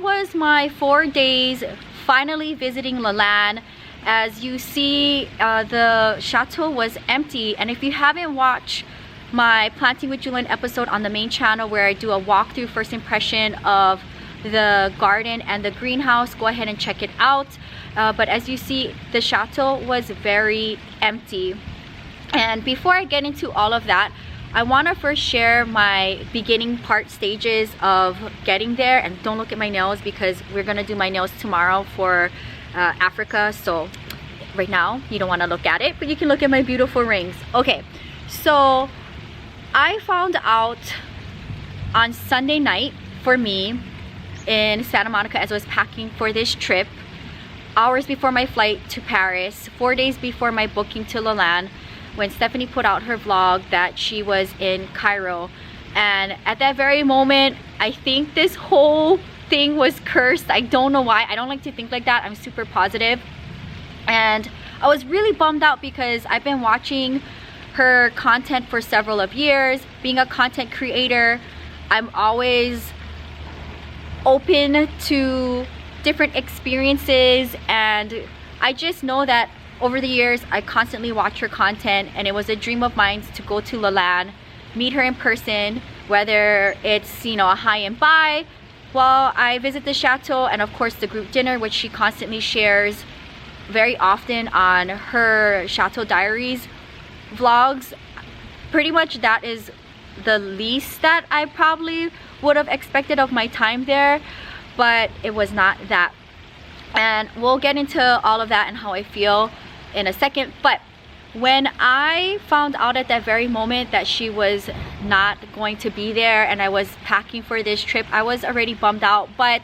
was my 4 days finally visiting Lalande. As you see, the chateau was empty, and if you haven't watched my Planting with Jewelyn episode on the main channel where I do a walkthrough first impression of the garden and the greenhouse, go ahead and check it out. But as you see, the chateau was very empty. And before I get into all of that, I want to first share my beginning part stages of getting there. And don't look at my nails because we're gonna do my nails tomorrow for Africa, so right now you don't want to look at it, but you can look at my beautiful rings. Okay, so I found out on Sunday night for me in Santa Monica as I was packing for this trip, hours before my flight to Paris, 4 days before my booking to Lalande, when Stephanie put out her vlog that she was in Cairo. And at that very moment, I think this whole thing was cursed. I don't know why. I don't like to think like that. I'm super positive. And I was really bummed out because I've been watching her content for several of years. Being a content creator, I'm always open to different experiences, and I just know that over the years I constantly watch her content, and it was a dream of mine to go to Lalande, meet her in person, whether it's, you know, a high-end buy while I visit the chateau, and of course the group dinner, which she constantly shares very often on her Chateau Diaries vlogs. Pretty much that is the least that I probably would have expected of my time there, but it was not that. And we'll get into all of that and how I feel in a second. But when I found out at that very moment that she was not going to be there and I was packing for this trip, I was already bummed out. But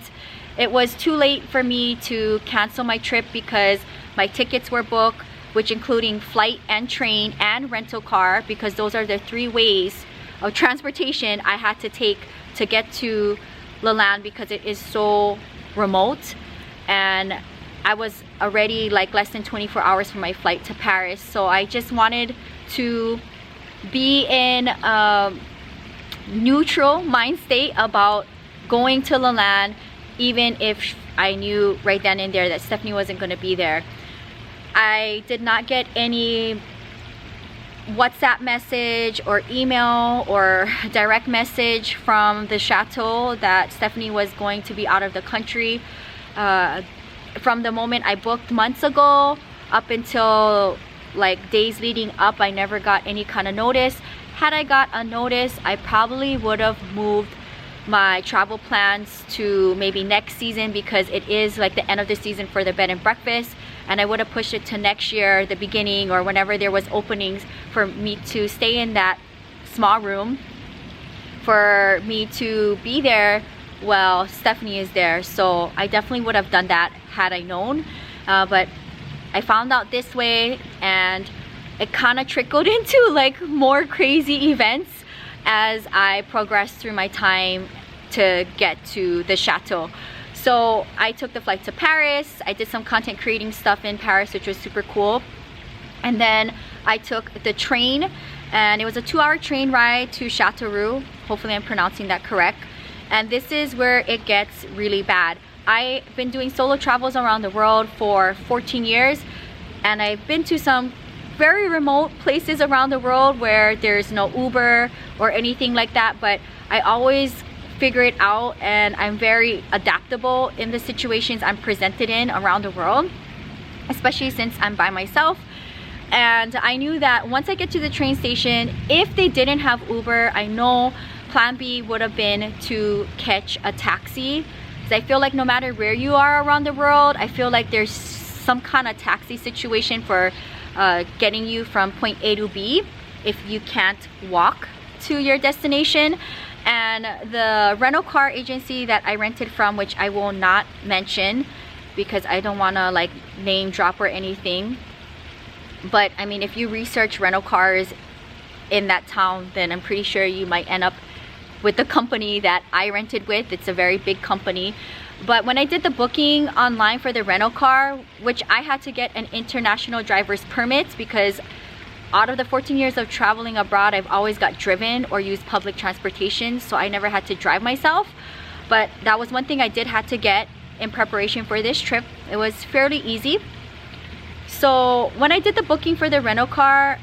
it was too late for me to cancel my trip because my tickets were booked, which including flight and train and rental car, because those are the 3 ways of transportation I had to take to get to Lalande because it is so remote. And I was already like less than 24 hours from my flight to Paris, so I just wanted to be in a neutral mind state about going to Lalande, even if I knew right then and there that Stephanie wasn't going to be there. I did not get any WhatsApp message or email or direct message from the chateau that Stephanie was going to be out of the country. From the moment I booked months ago up until like days leading up, I never got any kind of notice. Had I got a notice, I probably would have moved my travel plans to maybe next season, because it is like the end of the season for the bed and breakfast, and I would have pushed it to next year, the beginning, or whenever there was openings for me to stay in that small room for me to be there while Stephanie is there. So I definitely would have done that had I known, but I found out this way, and it kind of trickled into like more crazy events as I progressed through my time to get to the chateau. So I took the flight to Paris. I did some content creating stuff in Paris, which was super cool. And then I took the train, and it was a 2-hour train ride to Chateauroux. Hopefully I'm pronouncing that correct. And this is where it gets really bad. I've been doing solo travels around the world for 14 years, and I've been to some very remote places around the world where there's no Uber or anything like that, but I always figure it out, and I'm very adaptable in the situations I'm presented in around the world, especially since I'm by myself. And I knew that once I get to the train station, if they didn't have Uber, I know plan B would have been to catch a taxi, because I feel like no matter where you are around the world, I feel like there's some kind of taxi situation for getting you from point A to B if you can't walk to your destination. And the rental car agency that I rented from, which I will not mention because I don't want to like name drop or anything, but I mean, if you research rental cars in that town, then I'm pretty sure you might end up with the company that I rented with. It's a very big company. But when I did the booking online for the rental car, which I had to get an international driver's permit, because out of the 14 years of traveling abroad, I've always got driven or used public transportation, so I never had to drive myself. But that was one thing I did have to get in preparation for this trip. It was fairly easy. So when I did the booking for the rental car,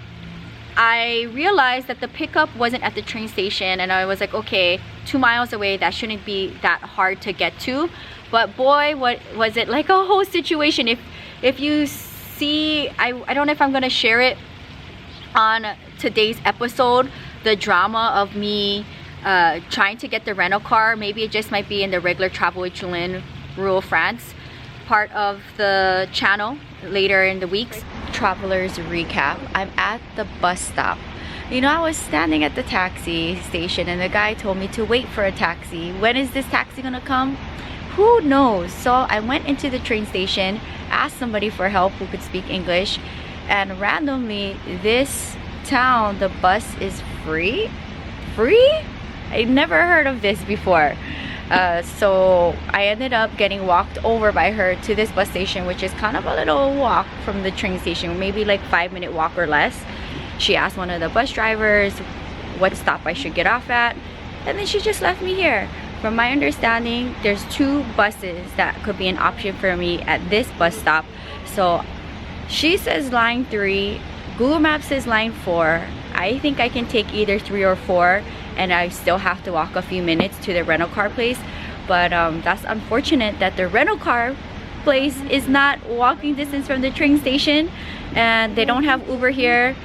I realized that the pickup wasn't at the train station, and I was like, okay, 2 miles away, that shouldn't be that hard to get to. But boy, what was it like a whole situation. If you see, I don't know if I'm gonna share it on today's episode, the drama of me trying to get the rental car. Maybe it just might be in the regular Travel with Jewelyn Rural France part of the channel later in the weeks. Travelers recap. I'm at the bus stop. You know, I was standing at the taxi station and the guy told me to wait for a taxi. When is this taxi gonna come? Who knows? So I went into the train station, asked somebody for help who could speak English, and randomly this town, the bus is free. I never heard of this before. So I ended up getting walked over by her to this bus station, which is kind of a little walk from the train station, maybe like 5-minute walk or less. She asked one of the bus drivers what stop I should get off at, and then she just left me here. From my understanding, there's 2 buses that could be an option for me at this bus stop. So she says line 3, Google Maps says line 4. I think I can take either 3 or 4, and I still have to walk a few minutes to the rental car place. But that's unfortunate that the rental car place is not walking distance from the train station, and they don't have Uber here.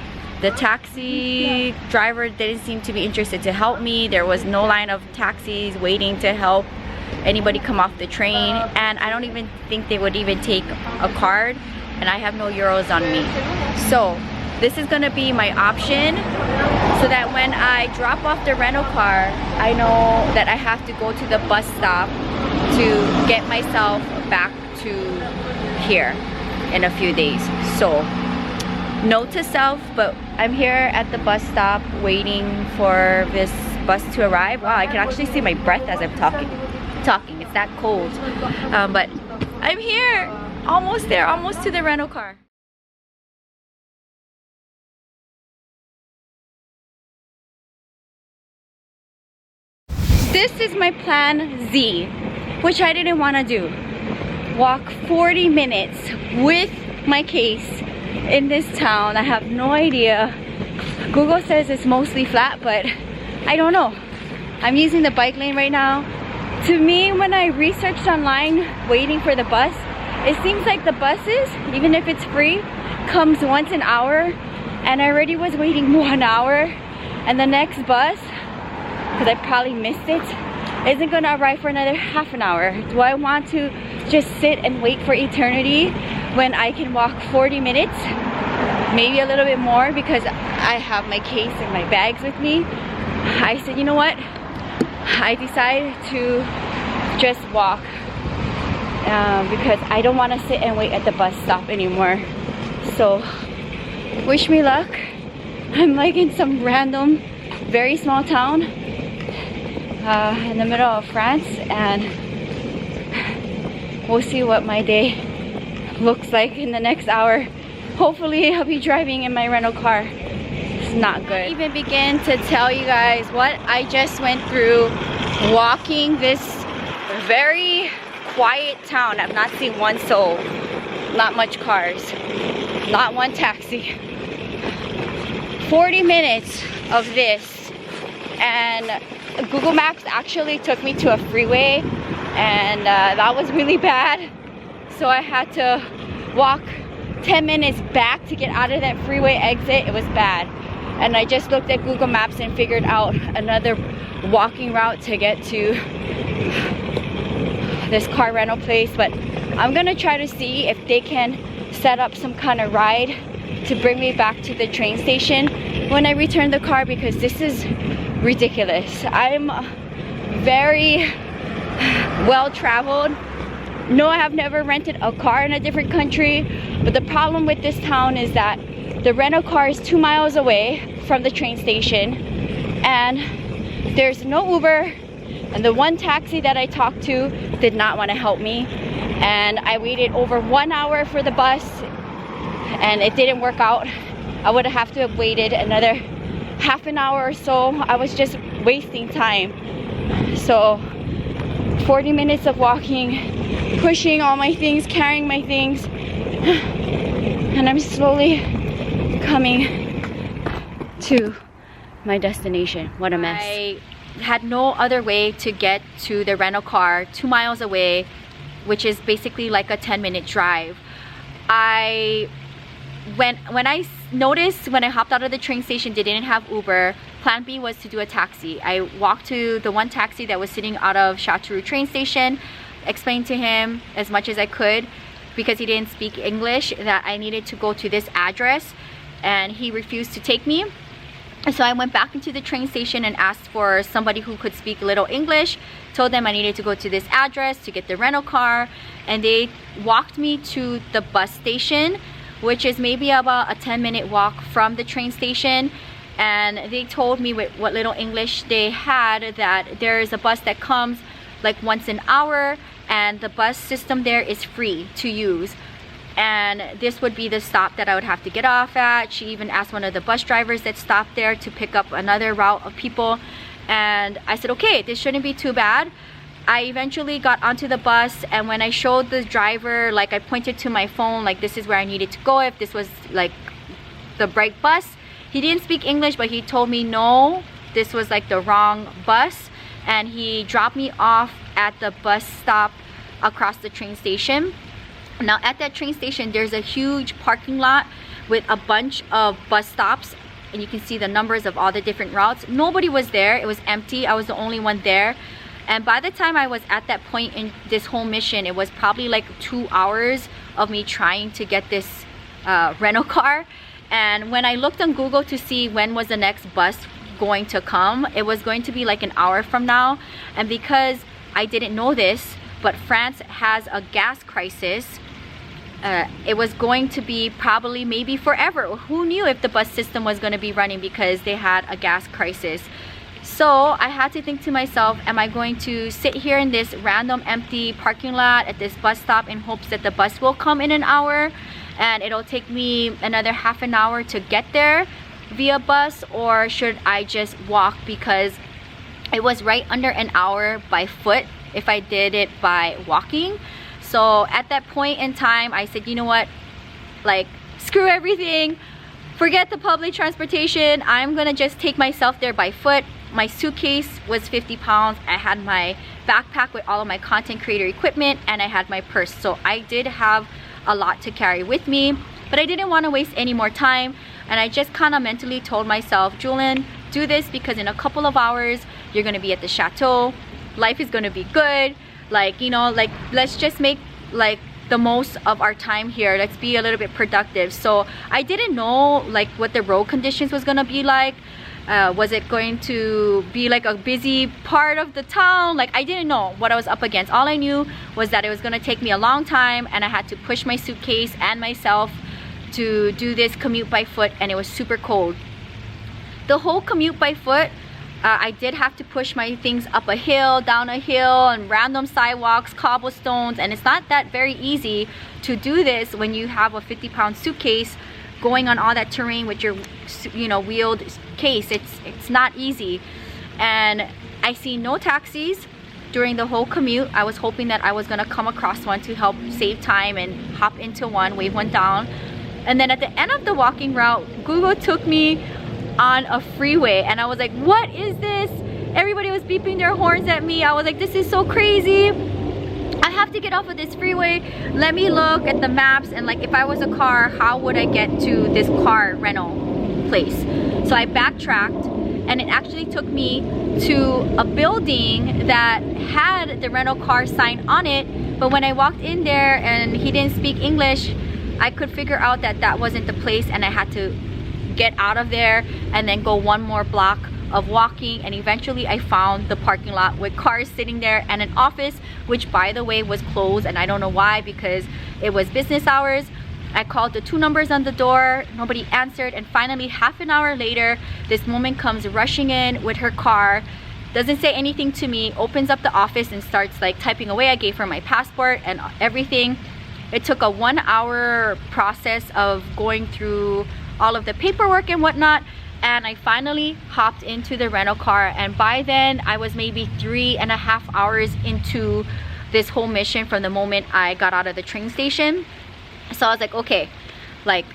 The taxi driver didn't seem to be interested to help me. There was no line of taxis waiting to help anybody come off the train, and I don't even think they would even take a card, and I have no euros on me. So this is gonna be my option, so that when I drop off the rental car, I know that I have to go to the bus stop to get myself back to here in a few days. So note to self, but I'm here at the bus stop waiting for this bus to arrive. Wow, I can actually see my breath as I'm talking. It's that cold. But I'm here, almost there, almost to the rental car. This is my plan Z, which I didn't want to do. Walk 40 minutes with my case in this town. I have no idea. Google says it's mostly flat, but I don't know. I'm using the bike lane right now. To me, when I researched online waiting for the bus, it seems like the buses, even if it's free, comes once an hour, and I already was waiting 1 hour, and the next bus, because I probably missed it, isn't gonna arrive for another half an hour. Do I want to just sit and wait for eternity when I can walk 40 minutes? Maybe a little bit more, because I have my case and my bags with me. I said, you know what? I decided to just walk because I don't want to sit and wait at the bus stop anymore. So wish me luck. I'm like in some random, very small town in the middle of France, and we'll see what my day looks like in the next hour. Hopefully I'll be driving in my rental car. It's not good. I even begin to tell you guys what I just went through walking this very quiet town. I've not seen one soul, not much cars, not one taxi. 40 minutes of this, and Google Maps actually took me to a freeway, and that was really bad. So I had to walk 10 minutes back to get out of that freeway exit. It was bad. And I just looked at Google Maps and figured out another walking route to get to this car rental place. But I'm gonna try to see if they can set up some kind of ride to bring me back to the train station when I return the car, because this is ridiculous. I'm very well traveled. No, I have never rented a car in a different country, but the problem with this town is that the rental car is 2 miles away from the train station, and there's no Uber, and the one taxi that I talked to did not want to help me, and I waited over 1 hour for the bus, and it didn't work out. I would have to have waited another half an hour or so. I was just wasting time. So 40 minutes of walking, pushing all my things, carrying my things, and I'm slowly coming to my destination. What a mess. I had no other way to get to the rental car 2 miles away, which is basically like a 10-minute drive. When I noticed when I hopped out of the train station they didn't have Uber, plan B was to do a taxi. I walked to the one taxi that was sitting out of Chateau train station, explained to him as much as I could because he didn't speak English that I needed to go to this address, and he refused to take me. So I went back into the train station and asked for somebody who could speak a little English, told them I needed to go to this address to get the rental car, and they walked me to the bus station, which is maybe about a 10-minute walk from the train station. And they told me with what little English they had that there is a bus that comes like once an hour, and the bus system there is free to use. And this would be the stop that I would have to get off at. She even asked one of the bus drivers that stopped there to pick up another route of people, and I said okay, this shouldn't be too bad. I eventually got onto the bus, and when I showed the driver, like I pointed to my phone like this is where I needed to go if this was like the right bus, he didn't speak English, but he told me no, this was like the wrong bus, and he dropped me off at the bus stop across the train station. Now at that train station there's a huge parking lot with a bunch of bus stops, and you can see the numbers of all the different routes. Nobody was there, it was empty. I was the only one there, and by the time I was at that point in this whole mission, it was probably like 2 hours of me trying to get this rental car. And when I looked on Google to see when was the next bus going to come, it was going to be like an hour from now. And because I didn't know this, but France has a gas crisis, it was going to be probably maybe forever. Who knew if the bus system was going to be running because they had a gas crisis. So I had to think to myself, am I going to sit here in this random empty parking lot at this bus stop in hopes that the bus will come in an hour and it'll take me another half an hour to get there via bus, or should I just walk, because it was right under an hour by foot if I did it by walking. So at that point in time I said, you know what, like screw everything, forget the public transportation, I'm gonna just take myself there by foot. My suitcase was 50 pounds. I had my backpack with all of my content creator equipment, and I had my purse. So I did have a lot to carry with me, but I didn't want to waste any more time, and I just kind of mentally told myself, Jewelyn, do this because in a couple of hours you're going to be at the chateau, life is going to be good, like, you know, like let's just make like the most of our time here, let's be a little bit productive. So I didn't know like what the road conditions was going to be like. Was it going to be like a busy part of the town? Like I didn't know what I was up against. All I knew was that it was going to take me a long time, and I had to push my suitcase and myself to do this commute by foot, and it was super cold. The whole commute by foot, I did have to push my things up a hill, down a hill, and random sidewalks, cobblestones, and it's not that very easy to do this when you have a 50-pound suitcase going on all that terrain with your, you know, wheeled case. It's not easy. And I see no taxis during the whole commute. I was hoping that I was gonna come across one to help save time and hop into one, wave one down. And then at the end of the walking route, Google took me on a freeway, and I was like, what is this? Everybody was beeping their horns at me. I was like, this is so crazy. I have to get off of this freeway. Let me look at the maps, and like if I was a car, how would I get to this car rental place? So I backtracked, and it actually took me to a building that had the rental car sign on it, but when I walked in there and he didn't speak English, I could figure out that that wasn't the place, and I had to get out of there and then go one more block of walking, and eventually I found the parking lot with cars sitting there and an office, which by the way was closed, and I don't know why, because it was business hours. I called the 2 numbers on the door, nobody answered, and finally half an hour later this woman comes rushing in with her car, doesn't say anything to me, opens up the office and starts like typing away. I gave her my passport and everything. It took a 1 hour process of going through all of the paperwork and whatnot, and I finally hopped into the rental car. And by then I was maybe 3.5 hours into this whole mission from the moment I got out of the train station. So I was like, okay, like,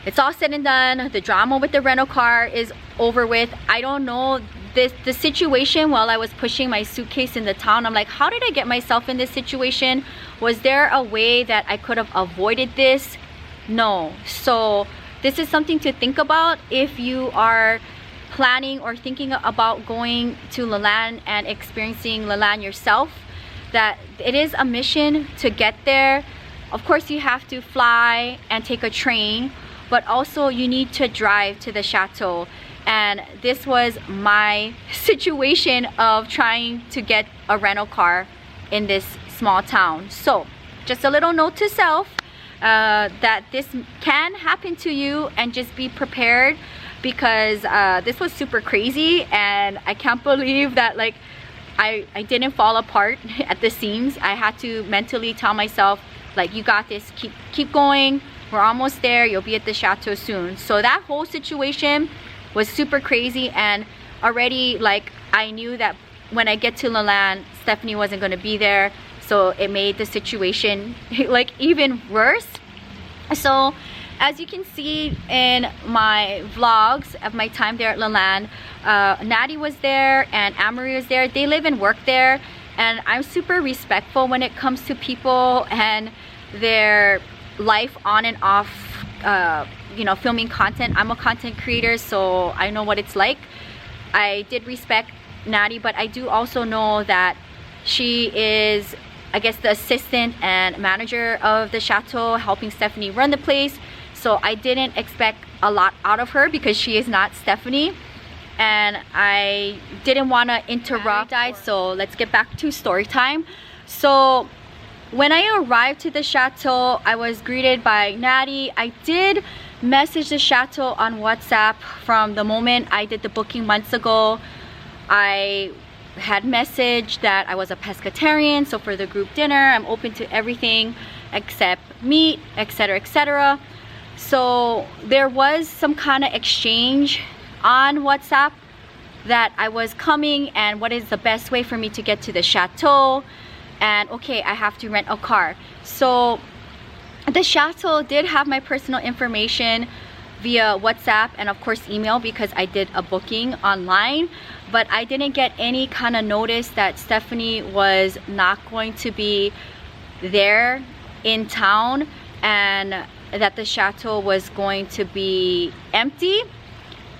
it's all said and done. The drama with the rental car is over with. I don't know the situation while I was pushing my suitcase in the town. I'm like, how did I get myself in this situation? Was there a way that I could have avoided this? No. So this is something to think about if you are planning or thinking about going to Lalande and experiencing Lalande yourself, that it is a mission to get there. Of course you have to fly and take a train, but also you need to drive to the chateau. And this was my situation of trying to get a rental car in this small town. So just a little note to self, that this can happen to you, and just be prepared, because this was super crazy, and I can't believe that like I didn't fall apart at the seams. I had to mentally tell myself, like, you got this, keep going, we're almost there, you'll be at the chateau soon. So that whole situation was super crazy, and already like I knew that when I get to Lalande, Stephanie wasn't going to be there, so it made the situation like even worse. So as you can see in my vlogs of my time there at Lalande, Natty was there and Amory was there. They live and work there, and I'm super respectful when it comes to people and their life on and off, you know, filming content. I'm a content creator, so I know what it's like. I did respect Natty, but I do also know that she is, I guess, the assistant and manager of the chateau, helping Stephanie run the place. So I didn't expect a lot out of her, because she is not Stephanie, and I didn't want to interrupt. So let's get back to story time. So when I arrived to the chateau, I was greeted by Natty. I did message the chateau on WhatsApp from the moment I did the booking months ago. I had messaged that I was a pescatarian, so for the group dinner I'm open to everything except meat, etc, etc. So there was some kind of exchange on WhatsApp that I was coming, and what is the best way for me to get to the chateau, and okay, I have to rent a car. So the chateau did have my personal information via WhatsApp and of course email, because I did a booking online, but I didn't get any kind of notice that Stephanie was not going to be there in town, and that the chateau was going to be empty.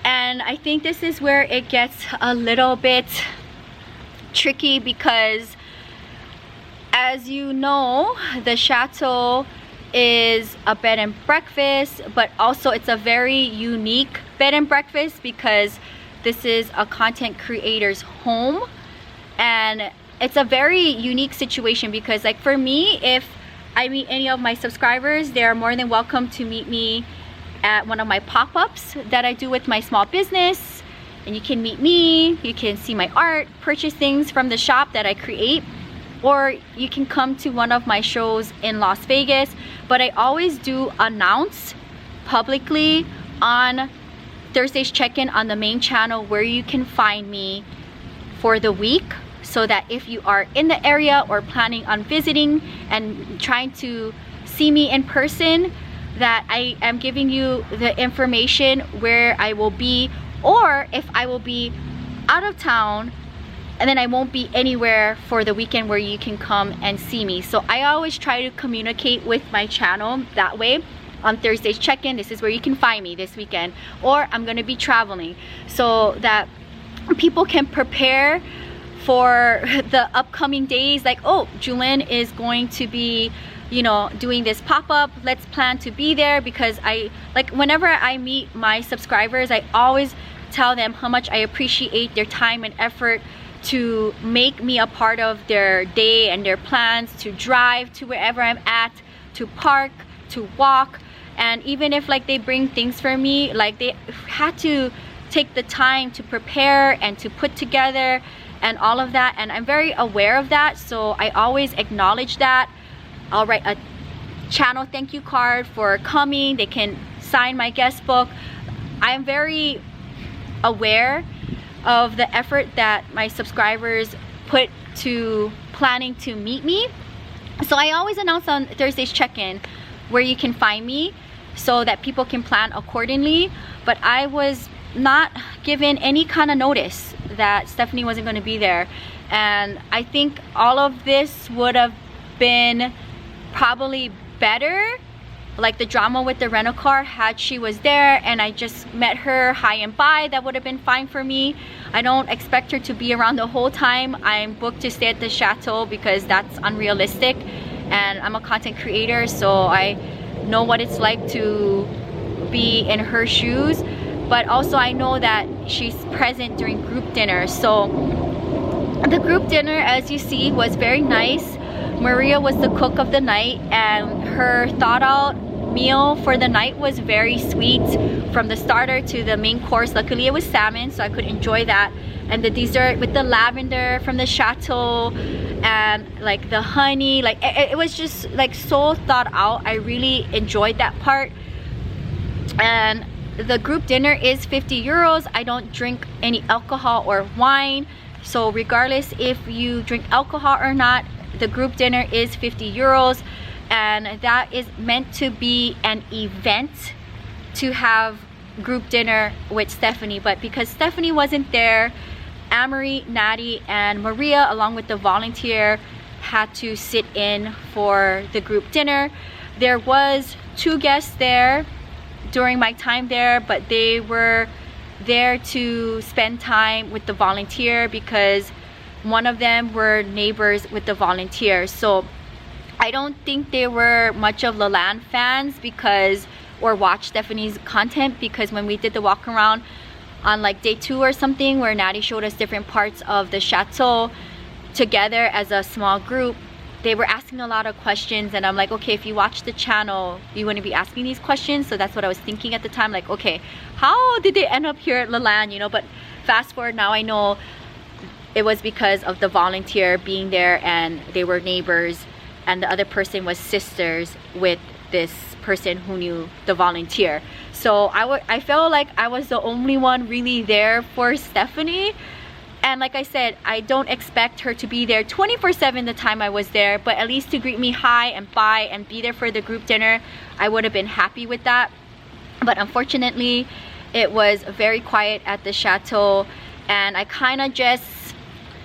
And I think this is where it gets a little bit tricky, because as you know, the chateau is a bed and breakfast, but also it's a very unique bed and breakfast, because this is a content creator's home, and it's a very unique situation. Because like for me, if I meet any of my subscribers, they are more than welcome to meet me at one of my pop-ups that I do with my small business, and you can meet me, you can see my art, purchase things from the shop that I create, or you can come to one of my shows in Las Vegas. But I always do announce publicly on Thursday's check-in on the main channel where you can find me for the week, so that if you are in the area or planning on visiting and trying to see me in person, that I am giving you the information where I will be, or if I will be out of town and then I won't be anywhere for the weekend where you can come and see me. So I always try to communicate with my channel that way. On Thursday's check-in, this is where you can find me this weekend, or I'm gonna be traveling, so that people can prepare for the upcoming days. Like, oh, Jewelyn is going to be, you know, doing this pop-up, let's plan to be there. Because I, like, whenever I meet my subscribers, I always tell them how much I appreciate their time and effort to make me a part of their day and their plans, to drive to wherever I'm at, to park, to walk. And even if like they bring things for me, like they had to take the time to prepare and to put together and all of that, and I'm very aware of that, so I always acknowledge that. I'll write a channel thank you card for coming. They can sign my guest book. I'm very aware of the effort that my subscribers put to planning to meet me. So I always announce on Thursday's check-in where you can find me so that people can plan accordingly. But I was not given any kind of notice that Stephanie wasn't going to be there, and I think all of this would have been probably better, like the drama with the rental car, had she was there and I just met her hi and bye. That would have been fine for me. I don't expect her to be around the whole time. I'm booked to stay at the chateau because that's unrealistic, and I'm a content creator, so I know what it's like to be in her shoes. But also I know that she's present during group dinner. So the group dinner, as you see, was very nice. Maria was the cook of the night, and her thought out meal for the night was very sweet, from the starter to the main course. Luckily it was salmon, so I could enjoy that, and the dessert with the lavender from the chateau and like the honey, like it was just like so thought out. I really enjoyed that part. And the group dinner is 50 euros. I don't drink any alcohol or wine, so regardless if you drink alcohol or not, the group dinner is 50 euros, and that is meant to be an event to have group dinner with Stephanie. But because Stephanie wasn't there, Amory, Natty, and Maria, along with the volunteer, had to sit in for the group dinner. There was 2 guests there during my time there, but they were there to spend time with the volunteer because one of them were neighbors with the volunteer. So I don't think they were much of Lalande fans because, or watched Stephanie's content, because when we did the walk around on like day 2 or something, where Natty showed us different parts of the chateau together as a small group, they were asking a lot of questions, and I'm like, okay, if you watch the channel, you wouldn't be asking these questions. So that's what I was thinking at the time, like, okay, how did they end up here at Lalande, you know? But fast forward, now I know it was because of the volunteer being there, and they were neighbors, and the other person was sisters with this person who knew the volunteer. So I felt like I was the only one really there for Stephanie. And like I said, I don't expect her to be there 24/7 the time I was there, but at least to greet me hi and bye and be there for the group dinner, I would have been happy with that. But unfortunately, it was very quiet at the chateau, and I kind of just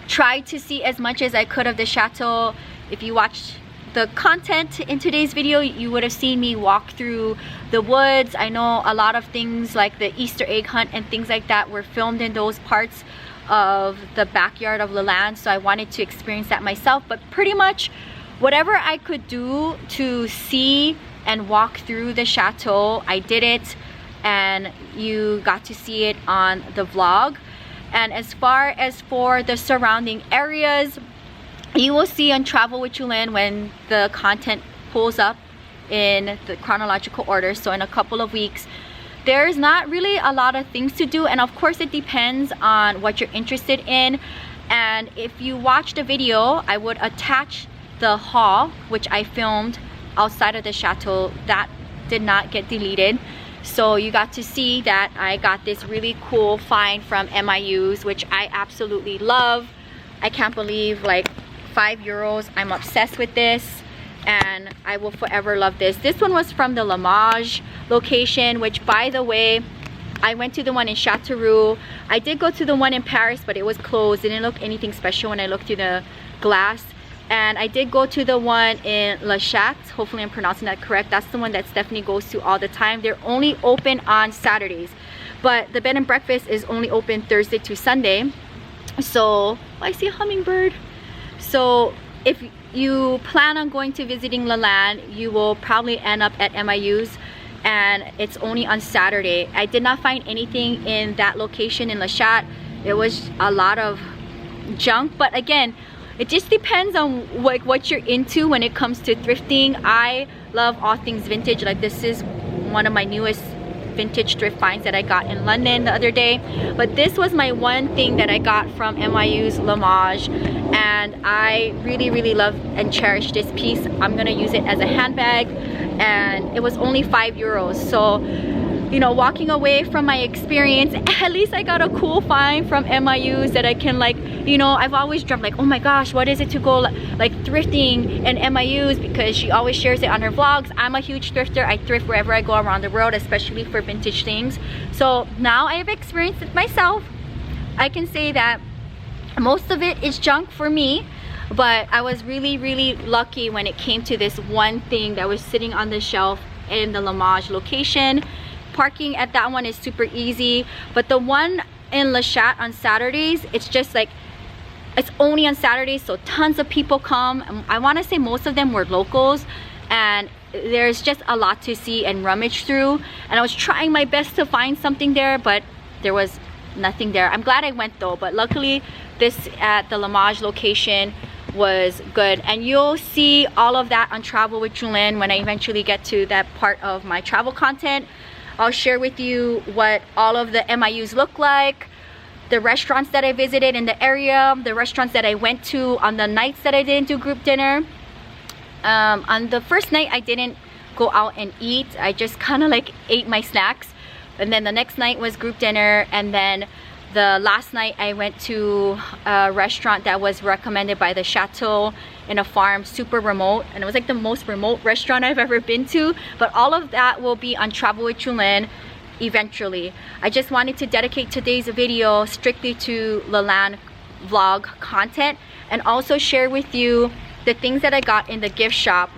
tried to see as much as I could of the chateau. If you watched the content in today's video, you would have seen me walk through the woods. I know a lot of things like the Easter egg hunt and things like that were filmed in those parts of the backyard of Lalande, so I wanted to experience that myself. But pretty much whatever I could do to see and walk through the chateau, I did it, and you got to see it on the vlog. And as far as for the surrounding areas, you will see on Travel with Jewelyn when the content pulls up in the chronological order, so in a couple of weeks. There's not really a lot of things to do, and of course it depends on what you're interested in. And if you watch the video, I would attach the haul which I filmed outside of the chateau. That did not get deleted, so you got to see that I got this really cool find from MIU's, which I absolutely love. I can't believe, like, 5 euros. I'm obsessed with this, and I will forever love this. This one was from the Lamage location, which, by the way, I went to the one in Chateau. I did go to the one in Paris, but it was closed. It didn't look anything special when I looked through the glass. And I did go to the one in Le Chat. Hopefully I'm pronouncing that correct. That's the one that Stephanie goes to all the time. They're only open on Saturdays, but the bed and breakfast is only open Thursday to Sunday. So I see a hummingbird. So if you plan on going to visiting Lalande, you will probably end up at MIU's, and it's only on Saturday. I did not find anything in that location in Le Chat. There was a lot of junk, but again, it just depends on what you're into when it comes to thrifting. I love all things vintage. Like, this is one of my newest vintage thrift finds that I got in London the other day. But this was my one thing that I got from MIU's Lamage, and I really love and cherish this piece. I'm gonna use it as a handbag, and it was only 5 euros. So you know, walking away from my experience, at least I got a cool find from MIUs that I can, like, you know, I've always dreamt like, oh my gosh, what is it to go like thrifting in MIUs, because she always shares it on her vlogs. I'm a huge thrifter. I thrift wherever I go around the world, especially for vintage things. So now I have experienced it myself. I can say that most of it is junk for me, but I was really lucky when it came to this one thing that was sitting on the shelf in the Lamage location. Parking at that one is super easy, but the one in Le Chat on Saturdays, it's just like, it's only on Saturdays, so tons of people come. I want to say most of them were locals, and there's just a lot to see and rummage through, and I was trying my best to find something there, but there was nothing there. I'm glad I went though, but luckily this at the Lamage location was good, and you'll see all of that on Travel with Jewelyn when I eventually get to that part of my travel content. I'll share with you what all of the MIUs look like, the restaurants that I visited in the area, the restaurants that I went to on the nights that I didn't do group dinner. On the first night I didn't go out and eat, I just kind of like ate my snacks, and then the next night was group dinner, and then the last night I went to a restaurant that was recommended by the Chateau in a farm, super remote, and it was like the most remote restaurant I've ever been to. But all of that will be on Travel with Jewelyn eventually. I just wanted to dedicate today's video strictly to Lalande vlog content, and also share with you the things that I got in the gift shop.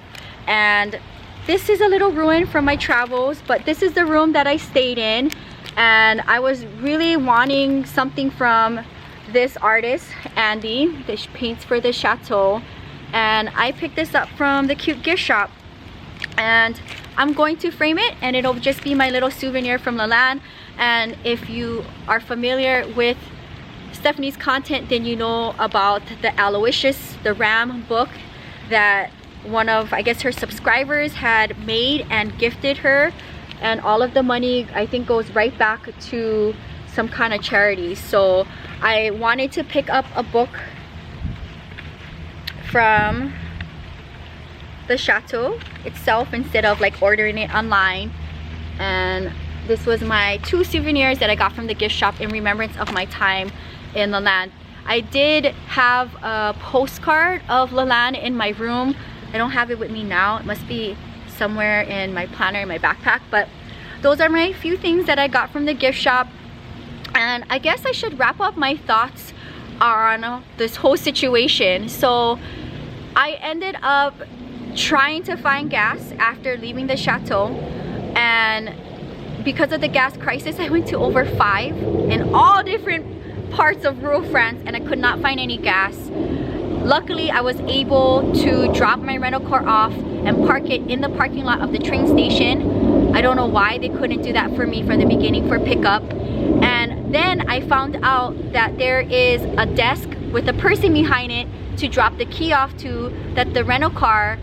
And this is a little ruin from my travels, but this is the room that I stayed in, and I was really wanting something from this artist Andy that paints for the Chateau, and I picked this up from the cute gift shop, and I'm going to frame it, and it'll just be my little souvenir from Lalande. And if you are familiar with Stephanie's content, then you know about the Aloysius the Ram book that one of, I guess, her subscribers had made and gifted her, and all of the money I think goes right back to some kind of charity. So I wanted to pick up a book from the Chateau itself instead of like ordering it online, and this was my 2 souvenirs that I got from the gift shop in remembrance of my time in Lalande. I did have a postcard of Lalande in my room. I don't have it with me now. It must be somewhere in my planner in my backpack, but those are my few things that I got from the gift shop. And I guess I should wrap up my thoughts on this whole situation. So I ended up trying to find gas after leaving the Chateau, and because of the gas crisis I went to over 5 in all different parts of rural France, and I could not find any gas. Luckily I was able to drop my rental car off and park it in the parking lot of the train station. I don't know why they couldn't do that for me from the beginning for pickup. And then I found out that there is a desk with a person behind it to drop the key off to, that the rental car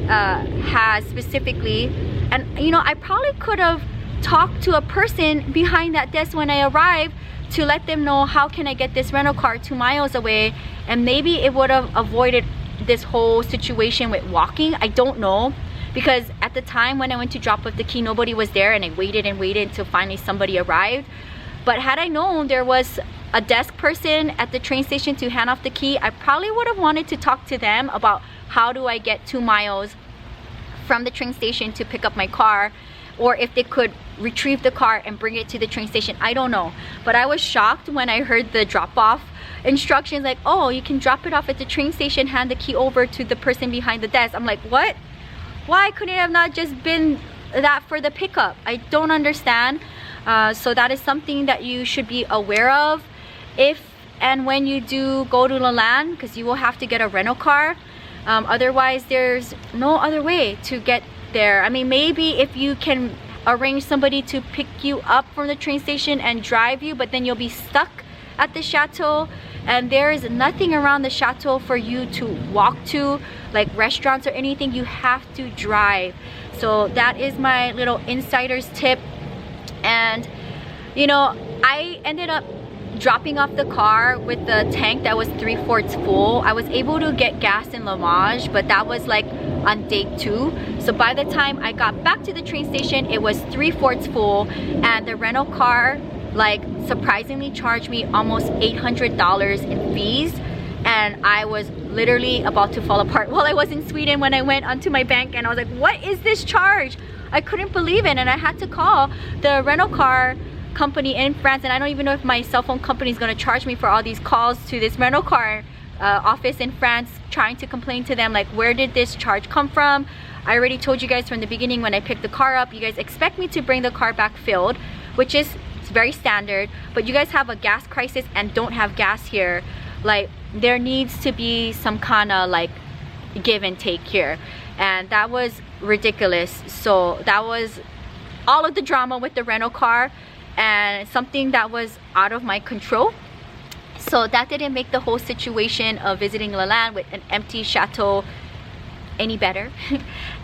has specifically. And you know, I probably could have talked to a person behind that desk when I arrived to let them know how can I get this rental car 2 miles away, and maybe it would have avoided this whole situation with walking. I don't know, because at the time when I went to drop off the key, nobody was there, and I waited and waited until finally somebody arrived. But had I known there was a desk person at the train station to hand off the key, I probably would have wanted to talk to them about how do I get 2 miles from the train station to pick up my car, or if they could retrieve the car and bring it to the train station. I don't know. But I was shocked when I heard the drop-off instructions, like, oh, you can drop it off at the train station, hand the key over to the person behind the desk. I'm like, what? Why couldn't it have not just been that for the pickup? I don't understand. So that is something that you should be aware of if and when you do go to Lalande, because you will have to get a rental car. Otherwise there's no other way to get there. I mean, maybe if you can arrange somebody to pick you up from the train station and drive you, but then you'll be stuck at the Chateau, and there is nothing around the Chateau for you to walk to, like restaurants or anything. You have to drive. So that is my little insider's tip. And you know, I ended up dropping off the car with the tank that was 3/4 full. I was able to get gas in Lamage, but that was like on day 2. So by the time I got back to the train station, it was 3/4 full, and the rental car like surprisingly charged me almost $800 in fees, and I was literally about to fall apart while I was in Sweden when I went onto my bank, and I was like, what is this charge? I couldn't believe it, and I had to call the rental car company in France, and I don't even know if my cell phone company is going to charge me for all these calls to this rental car office in France, trying to complain to them like, where did this charge come from? I already told you guys from the beginning when I picked the car up, you guys expect me to bring the car back filled, which is very standard, but you guys have a gas crisis and don't have gas here. Like, there needs to be some kind of like give and take here, and that was ridiculous. So that was all of the drama with the rental car, and something that was out of my control. So that didn't make the whole situation of visiting Lalande with an empty chateau any better.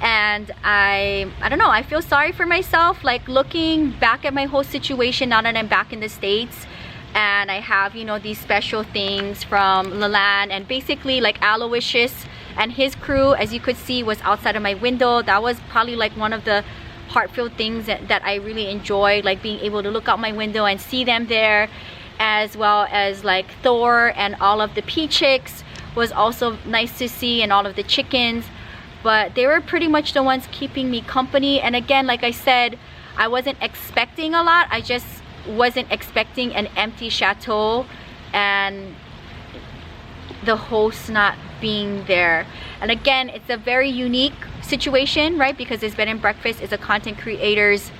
And I don't know, I feel sorry for myself, like looking back at my whole situation now that I'm back in the States, and I have, you know, these special things from Lalande, and basically like Aloysius and his crew, as you could see, was outside of my window. That was probably like one of the heartfelt things that I really enjoyed, like being able to look out my window and see them there, as well as like Thor and all of the pea chicks was also nice to see, and all of the chickens. But they were pretty much the ones keeping me company. And again, like I said, I wasn't expecting a lot. I just wasn't expecting an empty chateau and the host not being there. And again, it's a very unique situation, right? Because this bed and breakfast is a content creator's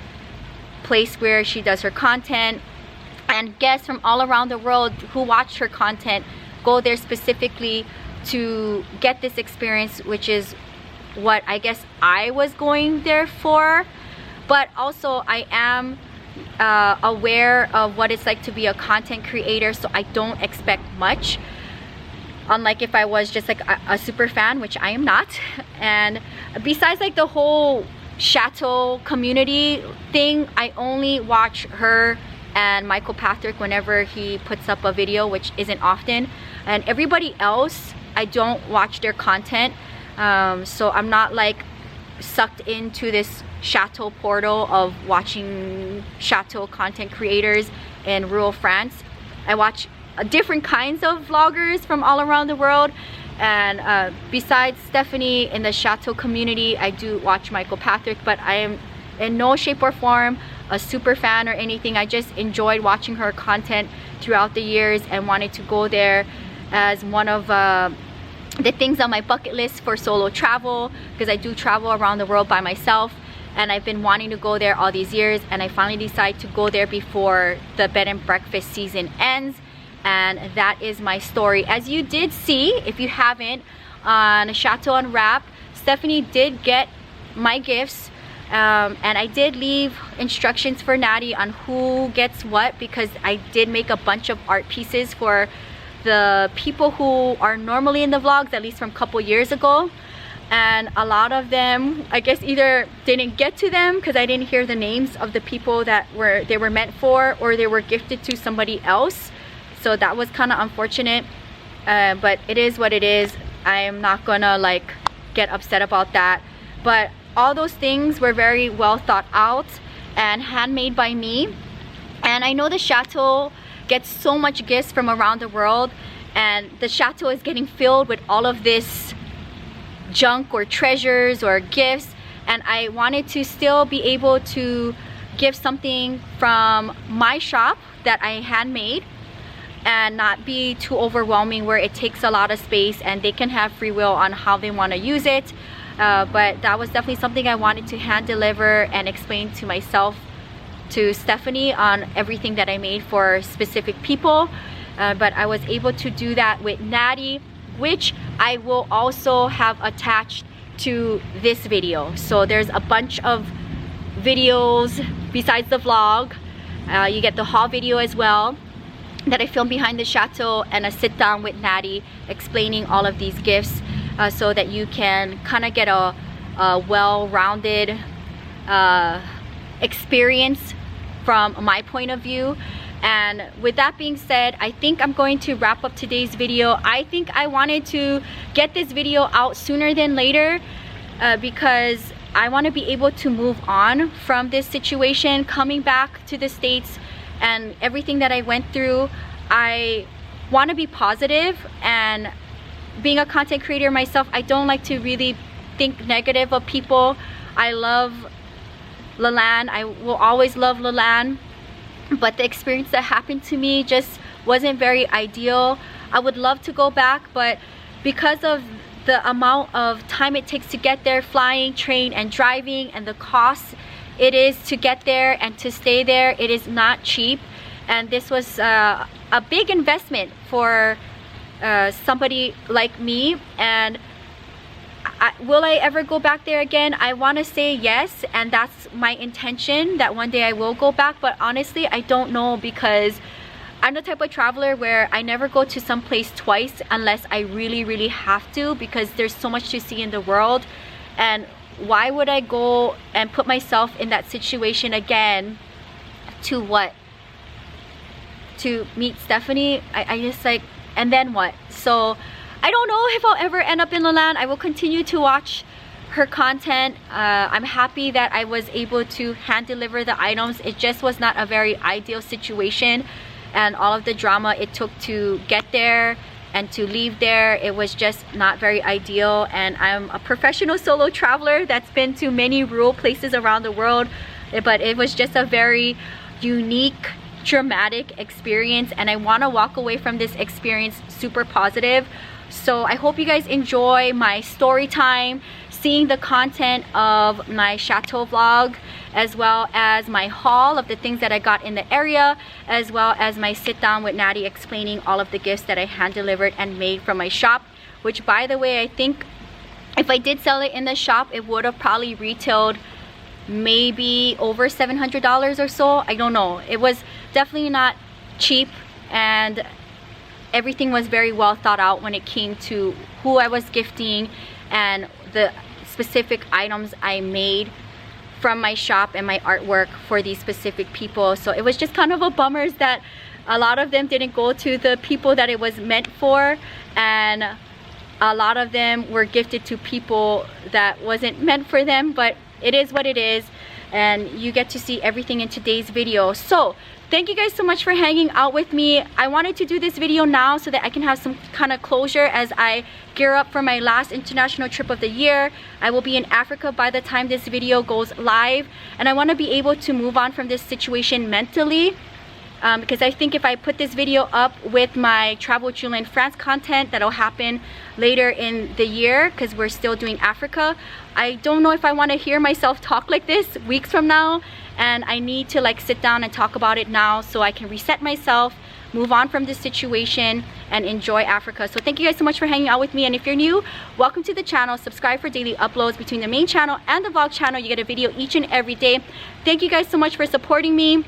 place where she does her content, and guests from all around the world who watch her content go there specifically to get this experience, which is what I guess I was going there for. But also I am aware of what it's like to be a content creator, so I don't expect much, unlike if I was just like a super fan, which I am not. And besides like the whole chateau community thing, I only watch her and Michael Patrick whenever he puts up a video, which isn't often, and everybody else I don't watch their content. So I'm not like sucked into this chateau portal of watching chateau content creators in rural France. I watch different kinds of vloggers from all around the world, and besides Stephanie in the chateau community, I do watch Michael Patrick, but I am in no shape or form a super fan or anything. I just enjoyed watching her content throughout the years and wanted to go there as one of the things on my bucket list for solo travel, because I do travel around the world by myself, and I've been wanting to go there all these years, and I finally decided to go there before the bed and breakfast season ends. And that is my story. As you did see, if you haven't, on Chateau Unwrap, Stephanie did get my gifts, and I did leave instructions for Natty on who gets what, because I did make a bunch of art pieces for the people who are normally in the vlogs, at least from a couple years ago. And a lot of them, I guess, either didn't get to them because I didn't hear the names of the people that they were meant for, or they were gifted to somebody else. So that was kind of unfortunate, but it is what it is. I am not gonna like get upset about that. But all those things were very well thought out and handmade by me. And I know the chateau gets so much gifts from around the world, and the chateau is getting filled with all of this junk or treasures or gifts, and I wanted to still be able to give something from my shop that I handmade and not be too overwhelming where it takes a lot of space, and they can have free will on how they want to use it. But that was definitely something I wanted to hand deliver and explain to myself, to Stephanie, on everything that I made for specific people. But I was able to do that with Natty, which I will also have attached to this video. So there's a bunch of videos besides the vlog. You get the haul video as well that I filmed behind the chateau, and a sit down with Natty explaining all of these gifts, so that you can kind of get a well-rounded experience from my point of view. And with that being said, I think I'm going to wrap up today's video. I think I wanted to get this video out sooner than later, because I want to be able to move on from this situation. Coming back to the States and everything that I went through, I want to be positive, and being a content creator myself, I don't like to really think negative of people. I love Lalande. I will always love Lalande, but the experience that happened to me just wasn't very ideal. I would love to go back, but because of the amount of time it takes to get there, flying, train, and driving, and the cost it is to get there and to stay there, it is not cheap. And this was a big investment for somebody like me. And will I ever go back there again? I want to say yes, and that's my intention, that one day I will go back. But honestly, I don't know, because I'm the type of traveler where I never go to some place twice unless I really have to, because there's so much to see in the world. And why would I go and put myself in that situation again to what? To meet Stephanie? I just like, and then what? So I don't know if I'll ever end up in Lalande. I will continue to watch her content. I'm happy that I was able to hand deliver the items. It just was not a very ideal situation, and all of the drama it took to get there and to leave there, it was just not very ideal. And I'm a professional solo traveler that's been to many rural places around the world, but it was just a very unique, dramatic experience, and I want to walk away from this experience super positive. So I hope you guys enjoy my story time, seeing the content of my chateau vlog, as well as my haul of the things that I got in the area, as well as my sit down with Natty explaining all of the gifts that I hand delivered and made from my shop, which, by the way, I think if I did sell it in the shop, it would have probably retailed maybe over $700 or so. I don't know. It was definitely not cheap, and everything was very well thought out when it came to who I was gifting and the specific items I made from my shop and my artwork for these specific people. So it was just kind of a bummer that a lot of them didn't go to the people that it was meant for, and a lot of them were gifted to people that wasn't meant for them. But it is what it is, and you get to see everything in today's video. So thank you guys so much for hanging out with me. I wanted to do this video now so that I can have some kind of closure as I gear up for my last international trip of the year. I will be in Africa by the time this video goes live, and I want to be able to move on from this situation mentally, because I think if I put this video up with my Travel with Jewelyn France content, that'll happen later in the year because we're still doing Africa. I don't know if I want to hear myself talk like this weeks from now, and I need to like sit down and talk about it now so I can reset myself, move on from this situation, and enjoy Africa. So thank you guys so much for hanging out with me, and if you're new, welcome to the channel. Subscribe for daily uploads. Between the main channel and the vlog channel, you get a video each and every day. Thank you guys so much for supporting me,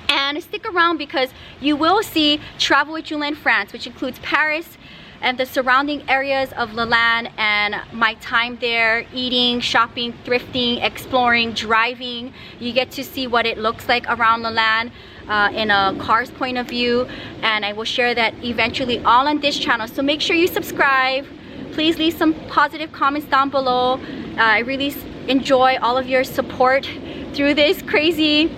and stick around because you will see Travel with Jewelyn France, which includes Paris and the surrounding areas of Lalande, and my time there, eating, shopping, thrifting, exploring, driving. You get to see what it looks like around Lalande in a car's point of view, and I will share that eventually all on this channel. So make sure you subscribe. Please leave some positive comments down below. I really enjoy all of your support through this crazy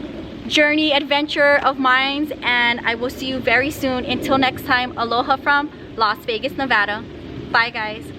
journey adventure of mine, and I will see you very soon. Until next time, aloha from Las Vegas, Nevada. Bye guys.